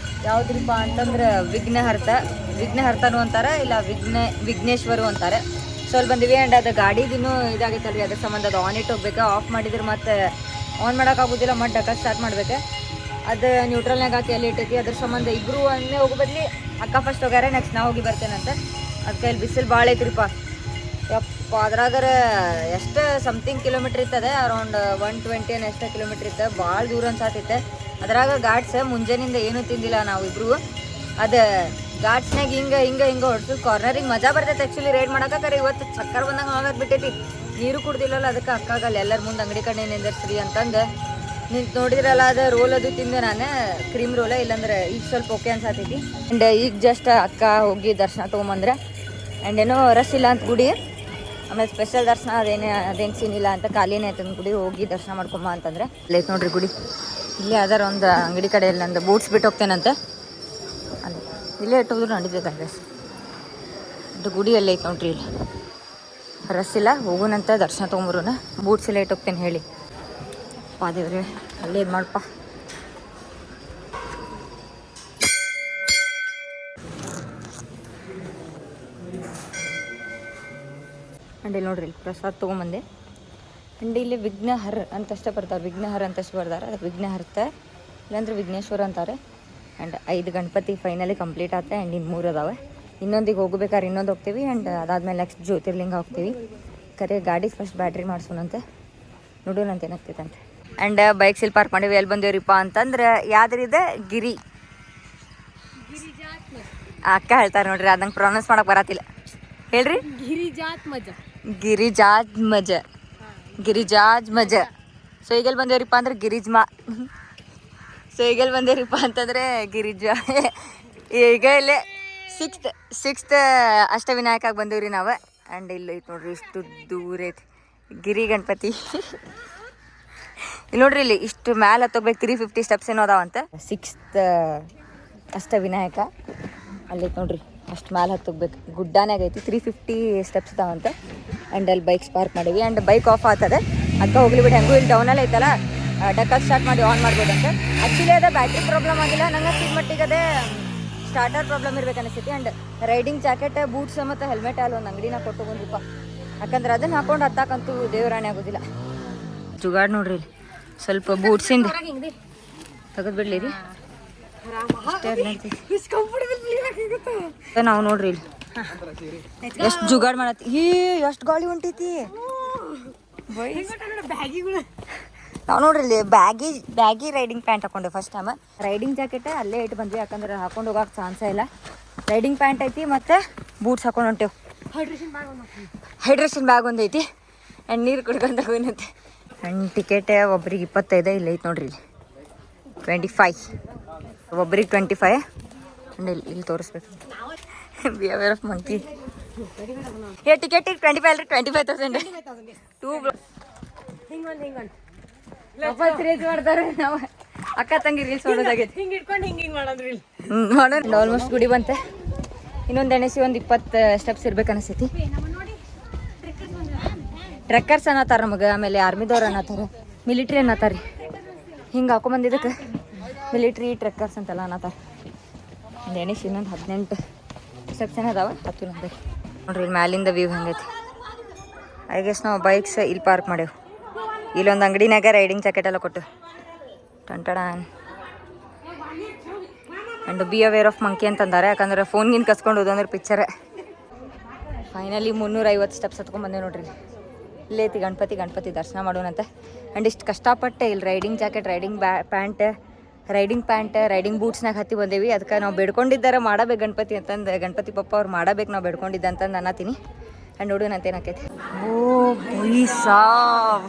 ಯಾವುದ್ರಿಪ್ಪ ಅಂತಂದ್ರೆ ವಿಘ್ನಹರ್ತನೂ ಅಂತಾರೆ, ಇಲ್ಲ ವಿಘ್ನೇಶ್ವರು ಅಂತಾರೆ. ಸೊ ಅಲ್ಲಿ ಬಂದಿವಿ. ಆ್ಯಂಡ್ ಅದು ಗಾಡಿದಿನ್ನೂ ಇದಾಗೈತಲ್ರಿ, ಅದ್ರ ಸಂಬಂಧ ಅದು ಆನ್ ಇಟ್ಟು ಹೋಗ್ಬೇಕು. ಆಫ್ ಮಾಡಿದ್ರೆ ಮತ್ತೆ ಆನ್ ಮಾಡೋಕ್ಕಾಗೋದಿಲ್ಲ, ಮತ್ತೆ ಡಕ್ಕ ಸ್ಟಾರ್ಟ್ ಮಾಡ್ಬೇಕು. ಅದು ನ್ಯೂಟ್ರಲ್ನಾಗ ಹಾಕಿ ಅಲ್ಲಿ ಇಟ್ಟೈತಿ. ಅದ್ರ ಸಂಬಂಧ ಇಬ್ಬರು ಒಂದೇ ಹೋಗೋ ಬದಲಿ ಅಕ್ಕ ಫಸ್ಟ್ ಹೋಗ್ಯಾರ, ನೆಕ್ಸ್ಟ್ ನಾ ಹೋಗಿ ಬರ್ತೇನಂತ. ಅದಕ್ಕೆ ಇಲ್ಲಿ ಬಿಸಿಲು ಭಾಳ ಐತ್ರಿಪ್ಪ ಯಪ್ಪ. ಅದ್ರಾಗರ ಎಷ್ಟು ಸಮಥಿಂಗ್ ಕಿಲೋಮೀಟ್ರ್ ಇರ್ತದೆ, ಅರೌಂಡ್ 120 ಎಷ್ಟು ಕಿಲೋಮೀಟ್ರ್ ಇತ್ತು. ಭಾಳ ದೂರ ಅನ್ಸಾತೈತೆ. ಅದ್ರಾಗ ಗಾಡ್ಸ್ ಮುಂಜಾನಿಂದ ಏನೂ ತಿಂದಿಲ್ಲ ನಾವು ಇಬ್ಬರು. ಅದು ಗಾಡ್ಸ್ನಾಗ ಹಿಂಗೆ ಹೊಡ್ಸು ಕಾರ್ನರಿಗೆ ಮಜಾ ಬರ್ತೈತೆ ಆ್ಯಕ್ಚುಲಿ ರೈಡ್ ಮಾಡೋಕೆ. ಇವತ್ತು ಚಕ್ಕರ್ ಬಂದಂಗೆ ಆಗಾಗ್ಬಿಟ್ಟೈತಿ. ನೀರು ಕುಡ್ದಿಲ್ಲಲ್ಲ, ಅದಕ್ಕೆ ಅಕ್ಕಾಗಲ್ಲ ಎಲ್ಲರ ಮುಂದೆ ಅಂಗಡಿ ಕಡೆ ನಿಂದಿರ್ಸ್ರಿ ಅಂತಂದು ನಿಂತು ನೋಡಿದ್ರಲ್ಲ. ಅದು ರೋಲ್ ಅದು ತಿಂದೆ ನಾನು, ಕ್ರೀಮ್ ರೋಲ. ಇಲ್ಲಾಂದ್ರೆ ಈಗ ಸ್ವಲ್ಪ ಓಕೆ ಅನ್ಸಾತೈತಿ. ಆ್ಯಂಡ್ ಈಗ ಜಸ್ಟ್ ಅಕ್ಕ ಹೋಗಿ ದರ್ಶನ ತೊಗೊಂಬಂದ್ರೆ. ಆ್ಯಂಡ್ ಏನೋ ರಶ್ ಇಲ್ಲ ಅಂತ ಗುಡಿ. ಆಮೇಲೆ ಸ್ಪೆಷಲ್ ದರ್ಶನ ಅದೇನು ಸೀನ್ ಇಲ್ಲ ಅಂತ, ಖಾಲಿನೇ ಆಯ್ತು ಗುಡಿ. ಹೋಗಿ ದರ್ಶನ ಮಾಡ್ಕೊಂಬ ಅಂತಂದ್ರೆ ಲೈಕ್ ನೋಡ್ರಿ ಗುಡಿ. ಇಲ್ಲೇ ಅದರ ಒಂದು ಅಂಗಡಿ ಕಡೆ ಇಲ್ಲ ಅಂದ ಬೂಟ್ಸ್ ಬಿಟ್ಟು ಹೋಗ್ತೇನಂತೆ. ಅಲ್ಲಿ ಇಲ್ಲೇ ಇಟ್ಟೋದ್ರು ನಡೀತೈತೆ ಅಡ್ರೆಸ್. ಇದು ಗುಡಿ ಎಲ್ಲ ಐತೆ ನೋಡ್ರಿ. ಇಲ್ಲಿ ರಸ್ ಇಲ್ಲ, ಹೋಗೋಣಂತ ದರ್ಶನ ತೊಗೊಂಬರೋಣ. ಬೂಟ್ಸ್ ಎಲ್ಲ ಇಟ್ಟು ಹೋಗ್ತೇನೆ ಹೇಳಿ ದೇವ್ರಿ. ಅಲ್ಲೇ ಇದು ಮಾಡಪ್ಪ. ಅಂಡ್ ಇಲ್ಲಿ ನೋಡ್ರಿ, ಪ್ರಸಾದ ತೊಗೊಂಬಂದೆ. ಅಂಡ್ ಇಲ್ಲಿ ವಿಘ್ನಹರ್ ಅಂತಷ್ಟೇ ಬರ್ತಾರೆ, ವಿಘ್ನಹರ್ ಅಂತಷ್ಟು ಬರ್ತಾರೆ. ಅದು ವಿಘ್ನಹರ್ತ, ಇಲ್ಲಾಂದ್ರೆ ವಿಘ್ನೇಶ್ವರ ಅಂತಾರೆ. ಆ್ಯಂಡ್ 5 ಗಣಪತಿ ಫೈನಲಿ ಕಂಪ್ಲೀಟ್ ಆಗುತ್ತೆ. ಆ್ಯಂಡ್ ಇನ್ನು 3 ಅದಾವೆ. ಇನ್ನೊಂದಿಗೆ ಹೋಗ್ಬೇಕಾದ್ರೆ ಇನ್ನೊಂದು ಹೋಗ್ತೀವಿ ಆ್ಯಂಡ್ ಅದಾದ್ಮೇಲೆ ನೆಕ್ಸ್ಟ್ ಜ್ಯೋತಿರ್ಲಿಂಗ ಹೋಗ್ತೀವಿ. ಕರೆ ಗಾಡಿ ಫಸ್ಟ್ ಬ್ಯಾಟ್ರಿ ಮಾಡ್ಸೋಣಂತೆ, ನೋಡೋಣಂತ ಏನಾಗ್ತೈತಂತೆ. ಆ್ಯಂಡ್ ಬೈಕ್ ಸಿಲ್ ಪಾರ್ಕ್ ಮಾಡೀವಿ. ಎಲ್ಲಿ ಬಂದೇವ್ರಿಪ್ಪ ಅಂತಂದ್ರೆ ಯಾವ್ದ್ರಿದೆ ಗಿರಿ ಅಕ್ಕ ಹೇಳ್ತಾರೆ ನೋಡ್ರಿ, ಅದು ನಂಗೆ ಪ್ರೊನೌನ್ಸ್ ಮಾಡಕ್ಕೆ ಬರತ್ತಿಲ್ಲ. ಹೇಳ್ರಿ. ಗಿರಿಜಾಜ್ ಮಜ. ಸೊ ಈಗೆಲ್ಲಿ ಬಂದೇವ್ರಿಪ್ಪ ಅಂದ್ರೆ ಸೊ ಈಗೆಲ್ಲಿ ಬಂದೇವ್ರಿಪ್ಪ ಅಂತಂದ್ರೆ ಗಿರಿಜಾ. ಈಗ ಇಲ್ಲೇ ಸಿಕ್ಸ್ತ್ ಅಷ್ಟವಿನಾಯಕಾಗಿ ಬಂದೇವ್ರಿ ನಾವು. ಆ್ಯಂಡ್ ಇಲ್ಲ ಐತೆ ನೋಡ್ರಿ, ಇಷ್ಟು ದೂರ ಐತಿ ಗಿರಿ ಗಣಪತಿ. ಇಲ್ಲಿ ನೋಡ್ರಿ, ಇಲ್ಲಿ ಇಷ್ಟು ಮ್ಯಾಲೆ ಹತ್ತೋಗ್ಬೇಕು, 350 ಸ್ಟೆಪ್ಸ್ ಏನೋ ಅದಾವಂತ. 6th ಅಷ್ಟವಿನಾಯಕ ಅಲ್ಲೈತೆ ನೋಡ್ರಿ, ಅಷ್ಟು ಮ್ಯಾಲೆ ಹತ್ತೋಗ್ಬೇಕು, ಗುಡ್ಡಾನಾಗ ಐತಿ. 350 ಸ್ಟೆಪ್ಸ್ ಅದಾವಂತ. ಆ್ಯಂಡ್ ಅಲ್ಲಿ ಬೈಕ್ಸ್ ಪಾರ್ಕ್ ಮಾಡೀವಿ. ಆ್ಯಂಡ್ ಬೈಕ್ ಆಫ್ ಆಗ್ತದೆ, ಅದಕ್ಕೆ ಹೋಗ್ಲಿ ಬಿಟ್ಟು. ಹೆಂಗೂ ಇಲ್ಲಿ ಡೌನಲ್ಲಿ ಐತಲ್ಲ, ಡಕ್ಕಲ್ ಸ್ಟಾರ್ಟ್ ಮಾಡಿ ಆನ್ ಮಾಡ್ಬೋದಂತೆ. ಆ್ಯಕ್ಚುಲಿ ಅದೇ ಬ್ಯಾಟ್ರಿ ಪ್ರಾಬ್ಲಮ್ ಆಗಿಲ್ಲ, ನಂಗೆ ಸಿಕ್ಕ ಮಟ್ಟಿಗೆ ಅದೇ ಸ್ಟಾರ್ಟರ್ ಪ್ರಾಬ್ಲಮ್ ಇರ್ಬೇಕು ಅನಿಸ್ತೈತಿ. ಆ್ಯಂಡ್ ರೈಡಿಂಗ್ ಜಾಕೆಟ್, ಬೂಟ್ಸ್ ಮತ್ತು ಹೆಲ್ಮೆಟ್ ಅಲ್ಲಿ ಒಂದು ಅಂಗಡಿನ ಕೊಟ್ಟು ಬಂದಿಪ್ಪ. ಯಾಕಂದ್ರೆ ಅದನ್ನು ಹಾಕೊಂಡು ಹತ್ತಾಕಂತೂ ದೇವರಾಣೆ ಆಗೋದಿಲ್ಲ. ಜುಗಾಡ್ ನೋಡ್ರಿ, ಇಲ್ಲಿ ಸ್ವಲ್ಪ ಬೂಟ್ಸಿಂದ ತೆಗೆದು ಬಿಡ್ಲಿ ರೀ. ನಾವು ನೋಡ್ರಿ ಇಲ್ಲಿ ಎಷ್ಟು ಜುಗಾಡ್ ಮಾಡತ್ತಿ. ಎಷ್ಟು ಗಾಳಿ ಹೊಂಟೈತಿ. ನಾವು ನೋಡ್ರಿ ಇಲ್ಲಿ ಬ್ಯಾಗಿ ರೈಡಿಂಗ್ ಪ್ಯಾಂಟ್ ಹಾಕೊಂಡೆ ಫಸ್ಟ್ ಟೈಮ್. ರೈಡಿಂಗ್ ಜಾಕೆಟ್ ಅಲ್ಲೇ ಇಟ್ಟು ಬಂದ್ವಿ, ಯಾಕಂದ್ರೆ ಹಾಕೊಂಡು ಹೋಗಕ್ಕೆ ಚಾನ್ಸೇ ಇಲ್ಲ. ರೈಡಿಂಗ್ ಪ್ಯಾಂಟ್ ಐತಿ ಮತ್ತು ಬೂಟ್ಸ್ ಹಾಕೊಂಡು ಹೊಂಟೇವು. ಹೈಡ್ರೇಷನ್ ಬ್ಯಾಗ್ ಒಂದು ಐತಿ. ಆ್ಯಂಡ್ ನೀರು ಕುಡ್ಕೊಂಡು ಹೋಗಿನಂತೆ. ಆ್ಯಂಡ್ ಟಿಕೆಟ್ ಒಬ್ರಿಗೆ 25 ಇಲ್ಲ ಐತೆ ನೋಡ್ರಿ, ಇಲ್ಲಿ 25 ಒಬ್ರಿಗೆ 25. ಆ್ಯಂಡ್ ಇಲ್ಲಿ ತೋರಿಸ್ಬೇಕು, ಬಿಹೇವಿಯರ್ ಆಫ್ ಮಂಕಿ. ಟಿಕೆಟಿಗೆ 25 ಅಲ್ರಿ, 25,000 ಮಾಡ್ತಾರೆ. ನಾವು ಅಕ್ಕ ತಂಗಿ ರೀಲ್ಸ್ ಮಾಡೋದಾಗೈತಿ. ಆಲ್ಮೋಸ್ಟ್ ಗುಡಿ ಬಂತೆ. ಇನ್ನೊಂದು ಎಣೆಸಿ ಒಂದು 20 ಸ್ಟೆಪ್ಸ್ ಇರ್ಬೇಕು ಅನಿಸ್ತೈತಿ. ಟ್ರೆಕ್ಕರ್ಸ್ ಅನ್ನತ್ತಾರ ನಮಗೆ, ಆಮೇಲೆ ಆರ್ಮಿದವ್ರು ಅನ್ನತ್ತಾರ, ಮಿಲಿಟ್ರಿ ಅನ್ನತ್ತಾರ. ಹಿಂಗೆ ಹಾಕೊಂಬಂದಿದ್ದಕ್ಕೆ ಮಿಲಿಟ್ರಿ ಟ್ರೆಕ್ಕರ್ಸ್ ಅಂತೆಲ್ಲ ಅನ್ನತ್ತಾರ. ಒಂದು ಎಣೆಸಿ ಇನ್ನೊಂದು 18 ಸ್ಟೆಪ್ಸ್ ಏನದಾವ, 10 ನೋಡ್ರಿ. ಇಲ್ಲಿ ಮ್ಯಾಲಿಂದ ವ್ಯೂ ಹೆಂಗೈತಿ. ಐ ಗೆಸ್ ನಾವು ಬೈಕ್ಸ್ ಇಲ್ಲಿ ಪಾರ್ಕ್ ಮಾಡೇವು. ಇಲ್ಲೊಂದು ಅಂಗಡಿನಾಗ ರೈಡಿಂಗ್ ಜಾಕೆಟ್ ಎಲ್ಲ ಕೊಟ್ಟು ಟಂಟಡಾನ್. And be aware of monkey ಅಂತಂದಾರೆ, ಯಾಕಂದ್ರೆ ಫೋನ್ಗಿನ್ ಕಸ್ಕೊಂಡು ಹೋದಂದ್ರೆ ಪಿಕ್ಚರ್. ಫೈನಲಿ 350 ಸ್ಟೆಪ್ಸ್ ಹತ್ಕೊಂಡ್ಬಂದೇವೆ ನೋಡ್ರಿ. ಇಲ್ಲೈತಿ ಗಣಪತಿ ದರ್ಶನ ಮಾಡೋಣಂತೆ. ಆ್ಯಂಡ್ ಇಷ್ಟು ಕಷ್ಟಪಟ್ಟೆ ಇಲ್ಲಿ riding jacket, riding pants, riding ಬೂಟ್ಸ್ನಾಗ ಹತ್ತಿ ಬಂದೇವಿ. ಅದಕ್ಕೆ ನಾವು ಬೇಡ್ಕೊಂಡಿದ್ದಾರೆ ಮಾಡಬೇಕು ಗಣಪತಿ ಅಂತಂದು, ಗಣಪತಿ ಪಪ್ಪ ಅವ್ರು ಮಾಡಬೇಕು ನಾವು ಬೇಡ್ಕೊಂಡಿದ್ದೆ ಅಂತಂದು ಅನ್ನತೀನಿ. ಆ್ಯಂಡ್ ನೋಡೋಣಂತ ಏನಾಕೈತಿ. ಓ ಸಾವ್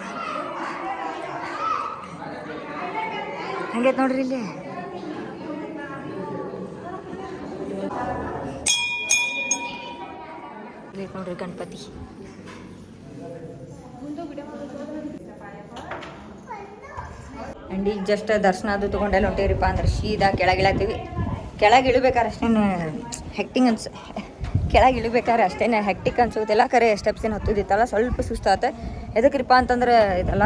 ಹಂಗೈತೆ ನೋಡ್ರಿ ಇಲ್ಲಿ. ನೋಡ್ರಿ ಗಣಪತಿ. ಆ್ಯಂಡ್ ಈಗ ಜಸ್ಟ್ ದರ್ಶನ ಅದು ತೊಗೊಂಡೆಲ್ಲ ಹೊಂಟೇವ್ರಿಪ್ಪ ಅಂದ್ರೆ ಸೀದಾ ಕೆಳಗಿಳತ್ತೀವಿ. ಕೆಳಗೆ ಇಳಿಬೇಕಾದ್ರೆ ಅಷ್ಟೇನು ಹೆಕ್ಟಿಕ್ ಅನ್ಸೋದಿಲ್ಲ. ಕರೆ ಸ್ಟೆಪ್ಸೇನು ಹತ್ತೋದಿತ್ತಲ್ಲ, ಸ್ವಲ್ಪ ಸುಸ್ತಾತ. ಎದಕ್ರಿಪ್ಪ ಅಂತಂದ್ರೆ ಇದೆಲ್ಲ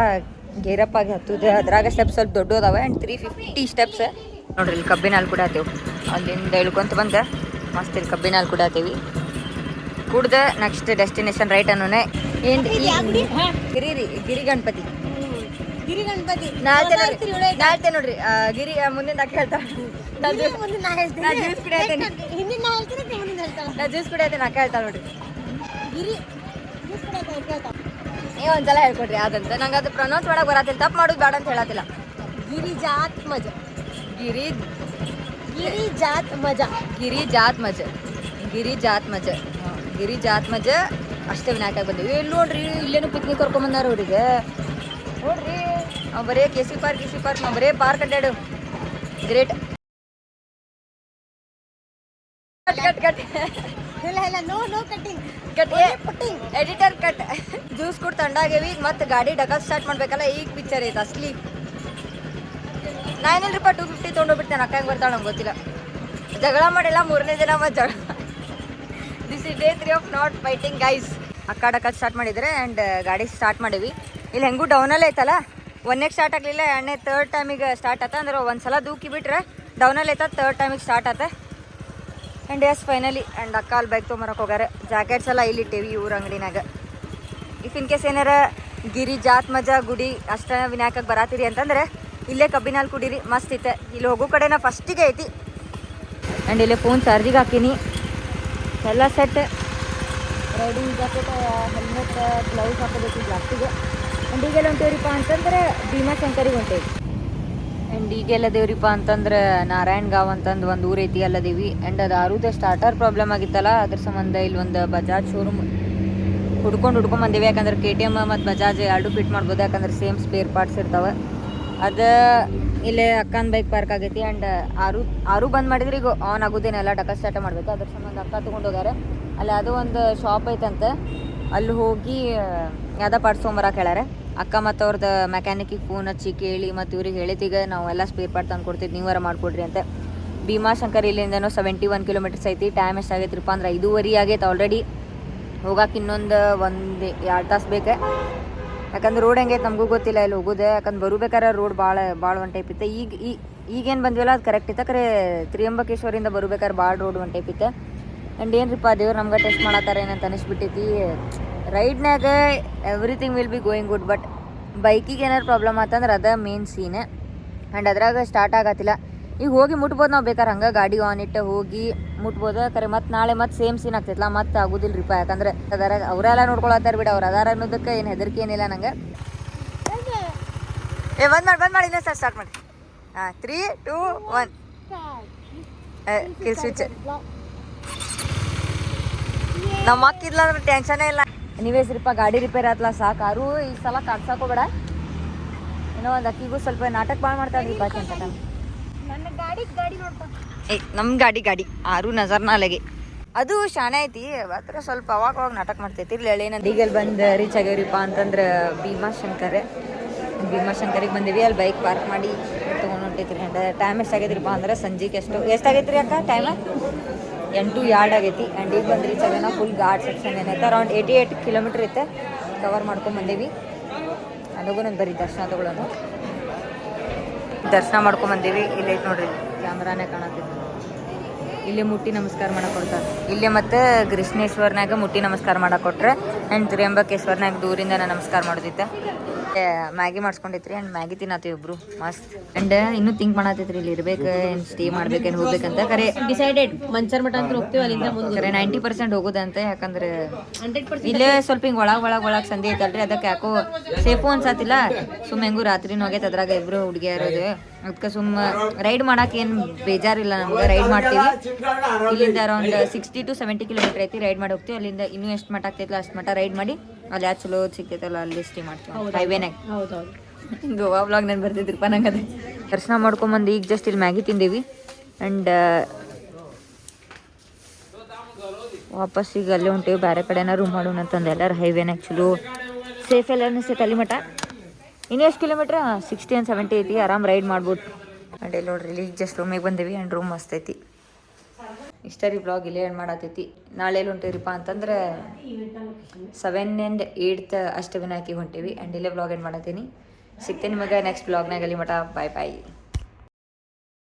ಗೇರಪ್ಪಾಗಿ ಹತ್ತುದು, ಅದ್ರಾಗ ಸ್ಟೆಪ್ಸ್ ಸ್ವಲ್ಪ ದೊಡ್ಡದಾವೆ. ಆ್ಯಂಡ್ 350 ಸ್ಟೆಪ್ಸ್ ನೋಡ್ರಿ. ಇಲ್ಲಿ ಕಬ್ಬಿನ ಹಾಲು ಕೂಡ ಆತೇವೆ. ಅಲ್ಲಿಂದ ಇಳ್ಕೊಂತ ಬಂದೆ ಮಸ್ತ್ ಇಲ್ಲಿ ಕಬ್ಬಿನ ಹಾಲು ಕೂಡ ಆತೇವಿ. ಕುಡ್ದೆ ನೆಕ್ಸ್ಟ್ ಡೆಸ್ಟಿನೇಷನ್ ರೈಟ್ ಅನ್ನೋನೆ. ಏನು ಗಿರಿ ಗಣಪತಿ ನಾಳ್ತೆ ನೋಡ್ರಿ. ಗಿರಿ ಮುಂದಿನ ಅಕ್ಕ ಹೇಳ್ತಾ ಜ್ಯೂಸ್ ಕುಡಿಯತ್ತೇನೆ, ಅಕ್ಕ ಹೇಳ್ತಾ ನೋಡ್ರಿ. ನೀವು ಒಂದ್ಸಲ ಹೇಳ್ಕೊಡ್ರಿ ಅದಂತ. ನಂಗೆ ಅದು ಪ್ರೊನೌನ್ಸ್ ಮಾಡಕ್ಕೆ ಬರತ್ತಿಲ್ಲ, ತಪ್ಪು ಮಾಡೋದು ಬೇಡ ಅಂತ ಹೇಳತ್ತಿಲ್ಲ. ಗಿರಿಜಾತ್ ಮಜ ಅಷ್ಟವಿನಾಯಕ ಬಂದಿವಿ. ಇಲ್ಲಿ ನೋಡ್ರಿ, ಇಲ್ಲೇನು ಪಿಕ್ನಿಕ್ ಕರ್ಕೊಂಬಂದಾರ ಅವ್ರಿಗೆ. ನೋಡ್ರಿ, ನಾವು ಬರೇ ಕೆ ಸಿ ಪಾರ್ಕ್ ನಾವು ಬರೇ ಪಾರ್ಕ್ ಅಡ್ಡಾಡು. ಗ್ರೇಟ್. Editor cut. ಜ್ಯೂಸ್ ಕುಡ್ ತಂಡಾಗೇವಿ. ಮತ್ತೆ ಗಾಡಿ ಡಕಲ್ ಸ್ಟಾರ್ಟ್ ಮಾಡ್ಬೇಕಲ್ಲ, ಈಗ ಪಿಕ್ಚರ್ ಐತೆ ಅಸ್ಲಿ. ನಾನೇನು ರೂಪಾಯಿ 250 ತೊಗೊಂಡೋಗ್ಬಿಡ್ತೇನೆ. ಅಕ್ಕ ಹೆಂಗೆ ಬರ್ತಾಳೆ ನಂಗೆ ಗೊತ್ತಿಲ್ಲ. ಜಗಳ ಮಾಡಿಲ್ಲ, 3ನೇ ದಿನ ಮತ್ತೆ ಜಗಳ. This is day 3 of not fighting guys. ಅಕ್ಕ ಡಕಲ್ ಸ್ಟಾರ್ಟ್ ಮಾಡಿದರೆ ಆ್ಯಂಡ್ ಗಾಡಿ ಸ್ಟಾರ್ಟ್ ಮಾಡೀವಿ. ಇಲ್ಲಿ ಹೆಂಗೂ ಡೌನಲ್ಲಿ ಐತಲ್ಲ, 1ನೇ ಸ್ಟಾರ್ಟ್ ಆಗಲಿಲ್ಲ, 2ನೇ 3rd ಟೈಮಿಗೆ ಸ್ಟಾರ್ಟ್ ಆತ. ಅಂದ್ರೆ ಒಂದು ಸಲ ದೂಕಿ ಬಿಟ್ರೆ ಡೌನಲ್ಲಿ ಐತ, 3rd ಟೈಮಿಗೆ ಸ್ಟಾರ್ಟ್ ಆತ. And S finally. ಆ್ಯಂಡ್ ಅಕ್ಕ ಅಲ್ಲಿ ಬೈಕ್ ತೊಗೊಂಬರಕ್ಕೆ ಹೋಗಾರೆ. ಜಾಕೆಟ್ಸ್ ಎಲ್ಲ ಇಲ್ಲಿ ಇಟ್ಟೇವಿ ಇವ್ರ ಅಂಗಡಿನಾಗ. ಇಫ್ ಇನ್ ಕೇಸ್ ಏನಾರ ಗಿರಿ ಜಾತ್ ಮಜ ಗುಡಿ ಅಷ್ಟ ವಿನಾಯಕಕ್ಕೆ ಬರಾತಿರಿ ಅಂತಂದ್ರೆ ಇಲ್ಲೇ ಕಬ್ಬಿನ ಹಾಲು ಕುಡೀರಿ, ಮಸ್ತ್ ಐತೆ. ಇಲ್ಲಿ ಹೋಗೋ ಕಡೆನ ಫಸ್ಟಿಗೆ ಐತಿ. ಆ್ಯಂಡ್ ಇಲ್ಲೇ ಫೋನ್ ಚಾರ್ಜಿಗೆ ಹಾಕೀನಿ. ಎಲ್ಲ set riding jacket helmet gloves ಹಾಕೋಬೇಕು ಜಾಸ್ತಿಗೆ. ಆ್ಯಂಡ್ ಈಗೆಲ್ಲ ಹೊಂಟೇವ್ರಿಪ್ಪ ಅಂತಂದ್ರೆ ಭೀಮಾಶಂಕರಿಗೆ ಹೊಂಟೇವಿ. ಆ್ಯಂಡ್ ಈಗೆಲ್ಲ ದೇವ್ರಿಪ್ಪ ಅಂತಂದ್ರೆ ನಾರಾಯಣ್ ಗಾಂವ್ ಅಂತಂದು ಒಂದು ಊರು ಐತಿ ಅಲ್ಲದೇವಿ. ಆ್ಯಂಡ್ ಅದು ಆರುದೇ ಸ್ಟಾರ್ಟರ್ ಪ್ರಾಬ್ಲಮ್ ಆಗಿತ್ತಲ್ಲ, ಅದ್ರ ಸಂಬಂಧ ಇಲ್ಲಿ ಒಂದು ಬಜಾಜ್ ಶೋರೂಮ್ ಹುಡ್ಕೊಂಡು ಬಂದೇವಿ. ಯಾಕಂದ್ರೆ KTM ಮತ್ತು ಬಜಾಜ್ ಎರಡು ಫಿಟ್ ಮಾಡ್ಬೋದು, ಯಾಕಂದ್ರೆ ಸೇಮ್ ಸ್ಪೇರ್ ಪಾರ್ಟ್ಸ್ ಇರ್ತಾವೆ. ಅದು ಇಲ್ಲೇ ಅಕ್ಕನ ಬೈಕ್ ಪಾರ್ಕ್ ಆಗೈತಿ. ಆ್ಯಂಡ್ ಆರು ಬಂದ್ ಮಾಡಿದ್ರೆ ಈಗ ಆನ್ ಆಗೋದೇನೆಲ್ಲ ಡಕಲ್ ಸ್ಟಾರ್ಟ್ ಮಾಡಬೇಕು. ಅದ್ರ ಸಂಬಂಧ ಅಕ್ಕ ತೊಗೊಂಡು ಹೋಗ್ಯಾರ. ಅಲ್ಲಿ ಯಾವುದೋ ಒಂದು ಶಾಪ್ ಐತಂತೆ, ಅಲ್ಲಿ ಹೋಗಿ ಯಾವುದೋ ಪಾರ್ಟ್ಸ್ ತೊಗೊಂಬರಕ್ಕೆ ಹೇಳ್ಯಾರ. ಅಕ್ಕ ಮತ್ತು ಅವ್ರದ್ದು ಮೆಕ್ಯಾನಿಕಿಗೆ ಫೋನ್ ಹಚ್ಚಿ ಕೇಳಿ ಮತ್ತು ಇವ್ರಿಗೆ ಹೇಳಿದೀಗ ನಾವೆಲ್ಲ ಸ್ಪೇರ್ ಪಾರ್ಟ್ ತಂದು ಕೊಡ್ತೀವಿ, ನೀವಾರ ಮಾಡಿಕೊಡ್ರಿ ಅಂತ. ಭೀಮಾಶಂಕರ್ ಇಲ್ಲಿಂದನೂ 71 ಕಿಲೋಮೀಟರ್ಸ್ ಐತಿ. ಟೈಮ್ ಎಷ್ಟಾಗೈತ್ರಿಪ್ಪ ಅಂದ್ರೆ 5:30 ಆಗೈತೆ ಆಲ್ರೆಡಿ. ಹೋಗಕ್ಕೆ ಇನ್ನೊಂದು 1-2 ತಾಸು ಬೇಕು. ಯಾಕಂದ್ರೆ ರೋಡ್ ಹೆಂಗೈತೆ ನಮಗೂ ಗೊತ್ತಿಲ್ಲ ಇಲ್ಲಿ ಹೋಗೋದು. ಯಾಕಂದ್ರೆ ಬರಬೇಕಾರೆ ರೋಡ್ ಭಾಳ ಒನ್ ಟೈಪ್ ಇತ್ತು. ಈಗೇನು ಬಂದಿವಲ್ಲ ಅದು ಕರೆಕ್ಟ್ ಇತ್ತು. ಕರೆ ತ್ರಿಯಂಬಕೇಶ್ವರಿಂದ ಬರಬೇಕಾದ್ರೆ ಭಾಳ ರೋಡ್ ಒನ್ ಟೈಪ್ ಇತ್ತು. ಆ್ಯಂಡ್ ಏನ್ರಿಪ್ಪ ದೇವ್ರು ನಮ್ಗೆ ಟೆಸ್ಟ್ ಮಾಡತ್ತಾರ ಏನಂತ ಅನಿಸ್ಬಿಟ್ಟೈತಿ. ರೈಡ್ನಾಗ everything will be going good, but ಬೈಕಿಗೆ ಏನಾರು ಪ್ರಾಬ್ಲಮ್ ಆತಂದ್ರೆ ಅದ ಮೇನ್ ಸೀನ್. ಆ್ಯಂಡ್ ಅದ್ರಾಗ ಸ್ಟಾರ್ಟ್ ಆಗತ್ತಿಲ್ಲ. ಈಗ ಹೋಗಿ ಮುಟ್ಬೋದು ನಾವು ಬೇಕಾದ್ರೆ, ಹಂಗೆ ಗಾಡಿ ಆನ್ ಇಟ್ಟು ಹೋಗಿ ಮುಟ್ಬೋದು. ಕರೆ ಮತ್ತು ನಾಳೆ ಮತ್ತೆ ಸೇಮ್ ಸೀನ್ ಆಗ್ತೈತಲ್ಲ, ಮತ್ತೆ ಆಗೋದಿಲ್ಲರಿಪ್ಪ. ಯಾಕಂದ್ರೆ ಅದಾರ ಅವರೆಲ್ಲ ನೋಡ್ಕೊಳತ್ತಾರ ಬಿಡ, ಅವ್ರು ಅದಾರ ಅನ್ನೋದಕ್ಕೆ ಏನು ಹೆದರಿಕೆ ಏನಿಲ್ಲ ನಂಗೆ. ಬಂದ್ ಮಾಡಿ ಇನ್ನೂ ಸ್ಟಾರ್ಟ್ ಮಾಡಿ. 3, 2, 1 ಕಿಲ್ ಸ್ವಿಚ್. ನಮ್ಮ ಅಕ್ಕಿದ್ಲ ಅಂದ್ರೆ ಟೆನ್ಷನೇ ಇಲ್ಲ. ನೀವೇಸ್ರಿಪ್ಪ ಗಾಡಿ ರಿಪೇರ್ ಆತ್ಲ ಸಾಕು. ಆರು ಈ ಸಲ ಕಾಡ್ಸಾಕೋಬೇಡ. ಏನೋ ಒಂದು ಅಕ್ಕಿಗೂ ಸ್ವಲ್ಪ ನಾಟಕ ಭಾಳ ಮಾಡ್ತಾಳ್ರಿ ಬಾಕಿ ಅಂತ. ನಮ್ಮ ಗಾಡಿ ಆರು ನಜರ್ನಾಲೆಗೆ ಅದು ಶಾನೆ ಐತಿ. ಮಾತ್ರ ಸ್ವಲ್ಪ ಅವಾಗ ನಾಟಕ ಮಾಡ್ತೈತಿ. ಇರ್ಲಿ ಈಗಲ್ಲಿ ಬಂದು ರೀಚ್ ಆಗ್ಯಾವ್ರಿಪ್ಪ ಅಂತಂದ್ರೆ ಭೀಮಾಶಂಕರಿಗೆ ಬಂದೀವಿ. ಅಲ್ಲಿ ಬೈಕ್ ಪಾರ್ಕ್ ಮಾಡಿ ತೊಗೊಂಡು ಹೊಂಟೈತ್ರಿ. ಆ್ಯಂಡ್ ಟೈಮ್ ಎಷ್ಟಾಗೈತ್ರಿಪ್ಪ ಅಂದ್ರೆ ಸಂಜೆಗೆ ಎಷ್ಟಾಗೈತ್ರಿ ಅಕ್ಕ? ಟೈಮ 8:02 ಆಗೈತಿ. ಆ್ಯಂಡ್ ಈಗ ಬಂದು ರೀಚ್ ಆಗ್ಯಾನ. ಫುಲ್ ಘಾಟ್ ಸೆಕ್ಷನ್ ಏನೈತೆ, ಅರೌಂಡ್ 88 ಕಿಲೋಮೀಟ್ರ್ ಐತೆ. ಕವರ್ ಮಾಡ್ಕೊಂಡು ಬಂದೀವಿ. ನನಗೂ ನಾನು ಬರೀ ದರ್ಶನ ತೊಗೊಳ್ಳೋನು. ದರ್ಶನ ಮಾಡ್ಕೊಂಬಂದೀವಿ. ಇಲ್ಲೇ ಐತೆ ನೋಡ್ರಿ, ಕ್ಯಾಮ್ರಾನೇ ಕಾಣತ್ತಿತ್ತು. ಇಲ್ಲೇ ಮುಟ್ಟಿ ನಮಸ್ಕಾರ ಮಾಡಕ್ಕೆ ಕೊಡ್ತಾರೆ. ಇಲ್ಲೇ ಮತ್ತು ಕೃಷ್ಣೇಶ್ವರ್ನಾಗ ಮುಟ್ಟಿ ನಮಸ್ಕಾರ ಮಾಡಕ್ಕೆ ಕೊಟ್ರೆ. ಆ್ಯಂಡ್ ತ್ರಿಯಂಬಕೇಶ್ವರ್ನಾಗ ದೂರಿಂದ ನಾನು ನಮಸ್ಕಾರ ಮಾಡೋದಿತ್ತೆ. ಮ್ಯಾಗಿ ಮಾಡಿಸ್ಕೊಂಡೈತ್ರಿ. ಆ್ಯಂಡ್ ಮ್ಯಾಗಿ ತಿನ್ನತ್ತೀವಿ ಇಬ್ರು ಮಸ್ತ್. ಆ್ಯಂಡ್ ಇನ್ನೂ ಥಿಂಕ್ ಮಾಡತ್ತೈತ್ರಿ ಇಲ್ಲಿ ಇರ್ಬೇಕು, ಏನು ಸ್ಟೇ ಮಾಡ್ಬೇಕೇನು ಹೋಗ್ಬೇಕಂತ. ಕರೆ ಡಿಸೈಡೆಡ್ ಮಂಚರ್ ಮಠ ಅಂತ ಹೋಗ್ತೀವಿ. ಅಲ್ಲಿಂದ ಕರೆ 90% ಹೋಗೋದಂತೆ. ಯಾಕಂದ್ರೆ ಇಲ್ಲೇ ಸ್ವಲ್ಪ ಹಿಂಗೆ ಒಳಗೆ ಸಂಧಿ ಐತಲ್ರಿ, ಅದಕ್ಕೆ ಯಾಕೋ ಸೇಫು ಅನ್ಸತ್ತಿಲ್ಲ. ಸುಮ್ಮ ಹೆಂಗೂ ರಾತ್ರಿನೂ ಹೋಗೈತೆ. ಅದ್ರಾಗ ಇಬ್ರು ಹುಡುಗಿಯರೋದು, ಅದಕ್ಕೆ ಸುಮ್ಮ ರೈಡ್ ಮಾಡಕ್ಕೆ ಏನು ಬೇಜಾರಿಲ್ಲ ನಮ್ಗೆ. ರೈಡ್ ಮಾಡ್ತೀವಿ. ಇಲ್ಲಿಂದ ಅರೌಂಡ್ 60 to 70 ಕಿಲೋಮೀಟರ್ ಐತಿ. ರೈಡ್ ಮಾಡಿ ಹೋಗ್ತೀವಿ. ಅಲ್ಲಿಂದ ಇನ್ನೂ ಎಷ್ಟು ಮಠ ಆಗ್ತೈತಲ್ಲ ಅಷ್ಟು ಮಠ ರೈಡ್ ಮಾಡಿ ಅಲ್ಲಿ ಯಾರು ಚಲೋ ಸಿಗ್ತೈತಲ್ಲ ಅಲ್ಲಿ ಸ್ಟೇ ಮಾಡ್ತೀವಿ ಹೈವೇನಾಗ. ಗೋವಾ ಬ್ಲಾಗ್ ನಾನು ಬರ್ತಿದ್ರಿಪ್ಪ ನಂಗೆ. ಅದೇ ದರ್ಶನ ಮಾಡ್ಕೊಂಬಂದು ಈಗ ಜಸ್ಟ್ ಇಲ್ಲಿ ಮ್ಯಾಗಿ ತಿಂದೀವಿ. ಆ್ಯಂಡ್ ವಾಪಸ್ ಈಗ ಅಲ್ಲೇ ಹೊಂಟೇವಿ. ಬೇರೆ ಕಡೆನ ರೂಮ್ ಮಾಡೋಣ ಅಂತಂದು ಎಲ್ಲರೂ ಹೈವೇನಾಗ ಚಲೋ ಸೇಫ್ ಎಲ್ಲ ಅನಿಸ್ತೈತೆ ಅಲ್ಲಿ ಮಠ. ಇನ್ನೂ ಎಷ್ಟು ಕಿಲೋಮೀಟ್ರ್? 60 and 70 ಐತಿ. ಆರಾಮ್ ರೈಡ್ ಮಾಡ್ಬೋದು. ಆ್ಯಂಡ್ ಇಲ್ಲಿ ನೋಡ್ರಿ, ಇಲ್ಲಿ ಈಗ ಜಸ್ಟ್ ರೂಮಿಗೆ ಬಂದೀವಿ. ಆ್ಯಂಡ್ ರೂಮ್ ಮಸ್ತ್ ಐತಿ. ಇಷ್ಟ ರೀ ಬ್ಲಾಗ್ ಇಲ್ಲೇ ಏನು ಮಾಡತ್ತೈತಿ. ನಾಳೆ ಎಲ್ಲಿ ಹೊಂಟೇವ್ರಿಪ್ಪ ಅಂತಂದ್ರೆ 7 and 8 ಅಷ್ಟವಿನಾಯಕಿಗೆ ಹೊಂಟೇವಿ. ಆ್ಯಂಡ್ ಇಲ್ಲೇ ಬ್ಲಾಗ್ ಏನು ಮಾಡತ್ತೀನಿ. ಸಿಗ್ತೇನೆ ನಿಮಗೆ ನೆಕ್ಸ್ಟ್ ಬ್ಲಾಗ್ನಾಗ. ಅಲ್ಲಿ ಮಠ ಬಾಯ್ ಬಾಯ್.